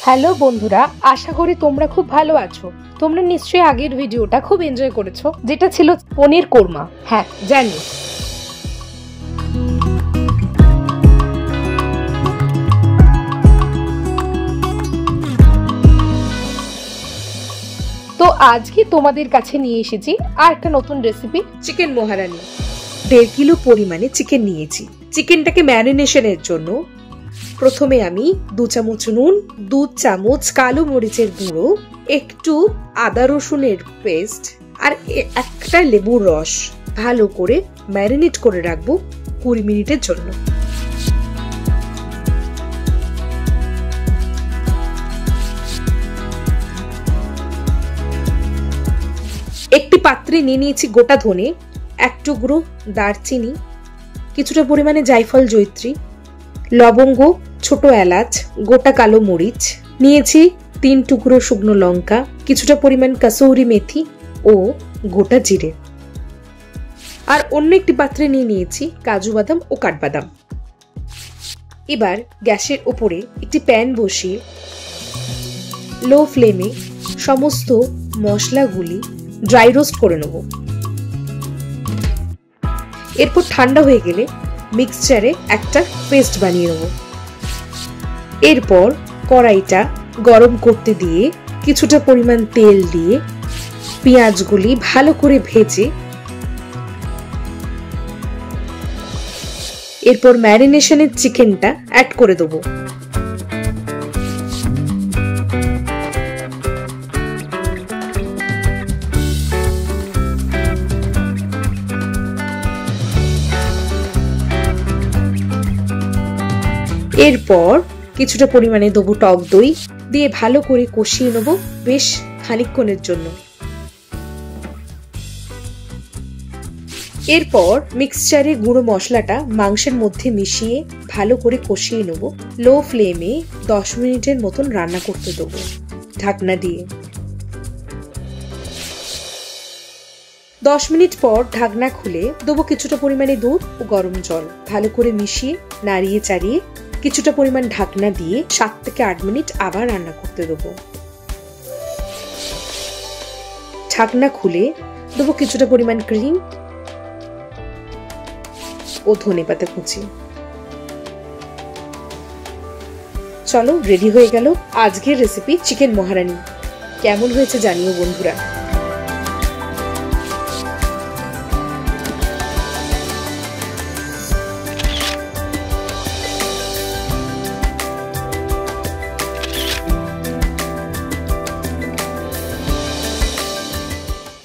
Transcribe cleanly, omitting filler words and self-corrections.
Hello বন্ধুরা, আশা করি তোমরা খুব ভালো আছো। তোমরা নিশ্চয়ই আগের ভিডিওটা খুব এনজয় করেছো, যেটা ছিল পনির কোরমা। হ্যাঁ জানি। তো আজকে তোমাদের কাছে নিয়ে এসেছি আর একটা নতুন রেসিপি, চিকেন মহারানি। 1.5 কিলো পরিমাণে চিকেন নিয়েছি। চিকেনটাকে ম্যারিনেশনের জন্য প্রথমে আমি 2 চামচ নুন, 2 চামচ কালো মরিচের গুঁড়ো, একটু আদা রসুনের পেস্ট আর একটা লেবুর রস ভালো করে ম্যারিনেট করে রাখবো 20 মিনিটের জন্য। একটি পাত্রে নিয়ে নিয়েছি গোটা ধনে, 1 টুকরো দারচিনি, কিছুটা পরিমাণে জায়ফল জয়িত্রী, লবঙ্গ, ছোট এলাচ, গোটা কালো মরিচ নিয়েছি, 3 টুকরো শুকনো লঙ্কা, কিছুটা পরিমাণ কাসৌরি মেথি ও গোটা জিরে। আর অন্য একটি পাত্রে নিয়ে নিয়েছি কাজু বাদাম ও কাঠবাদাম। এবার গ্যাসের উপরে একটি প্যান বসিয়ে লো ফ্লেমে সমস্ত মশলাগুলি ড্রাই রোস্ট করে নেব। এরপর ঠান্ডা হয়ে গেলে মিক্সচারে একটা পেস্ট বানিয়ে নেব। এরপর কড়াইটা গরম করতে দিয়ে কিছুটা পরিমাণ তেল দিয়ে পেঁয়াজগুলি ভালো করে ভেজে এরপর ম্যারিনেশনের চিকেনটা অ্যাড করে দেবো। এরপর কিছুটা পরিমাণে দেবো টক দই, দিয়ে ভালো করে কষিয়ে নেবো বেশ খানিকক্ষণের জন্য। এরপর মিক্সচারে গুঁড়ো মশলাটা মাংসের মধ্যে মিশিয়ে ভালো করে কষিয়ে নেবো। লো ফ্লেমে 10 মিনিটের মতন রান্না করতে দেবো ঢাকনা দিয়ে। 10 মিনিট পর ঢাকনা খুলে দেবো কিছুটা পরিমাণে দুধ ও গরম জল, ভালো করে মিশিয়ে নাড়িয়ে চাড়িয়ে কিছুটা পরিমাণ ঢাকনা দিয়ে 7 থেকে 8 মিনিট আবার রান্না করতে দেবো। ঢাকনা খুলে দেবো কিছুটা পরিমাণ ক্রিম ও ধনেপাতা কুচি। চলো, রেডি হয়ে গেল আজকের রেসিপি চিকেন মহারানি। কেমন হয়েছে জানিও বন্ধুরা।